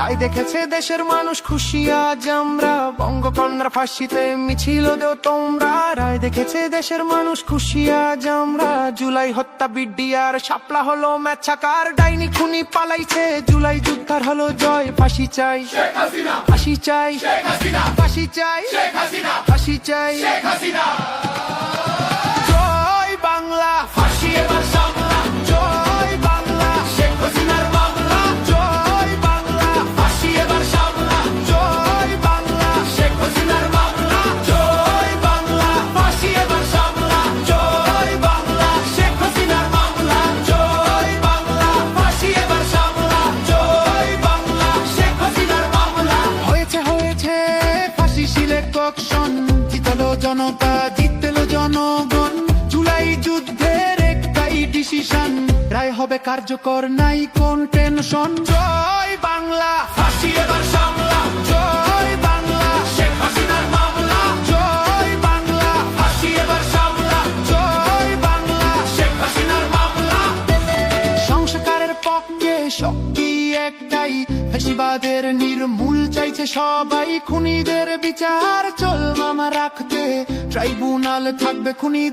তাই দেখেছে দেশের মানুষ খুশি আজ আমরা, বঙ্গকন্যার ফাঁসিতে মিছিল দেও তোমরা। রায় দেখেছে দেশের মানুষ খুশি আজ আমরা, জুলাই হত্যা বিডিআর শাপলা হলো ম্যাচাকার। ডাইনি খুনি পালাইছে, জুলাই যুদ্ধার হলো জয়। ফাঁসি চাই ফাঁসি চাই ফাঁসি চাই ফাঁসি চাই। জয় বাংলা, ফাঁসি এবার সামলা। জয় বাংলা, শেখ হাসিনার মামলা। জয় বাংলা, ফাঁসি এবার সামলা। জয় বাংলা, শেখ হাসিনার মামলা। জয় বাংলা, ফাঁসি এবার সামলা। জয় বাংলা, শেখ হাসিনার মামলা। জয় বাংলা, ফাঁসি এবার সামলা। জয় বাংলা, শেখ হাসিনার মামলা। হয়েছে হয়েছে ফাঁসি সিলেকশন, জিতলো জনতা, জিতলো জনগণ। জুলাই যুদ্ধের একটাই ডিসিশন, রায় হবে কার্যকর, নাই কোন টেনশন। জয় বাংলা, ফাঁসি এবার সামলা। জয় বাংলা, শেখ হাসিনার মামলা। জয় বাংলা, ফাঁসি এবার সামলা। জয় বাংলা, শেখ হাসিনার মামলা। সংস্কারের পক্ষে শক্তি একটাই, ফ্যাসিবাদের নির্মূল চাইছে সবাই। খুনিদের বিচার চল মামা রাখতে, ট্রাইব্যুনাল থাকবে খুনিদের।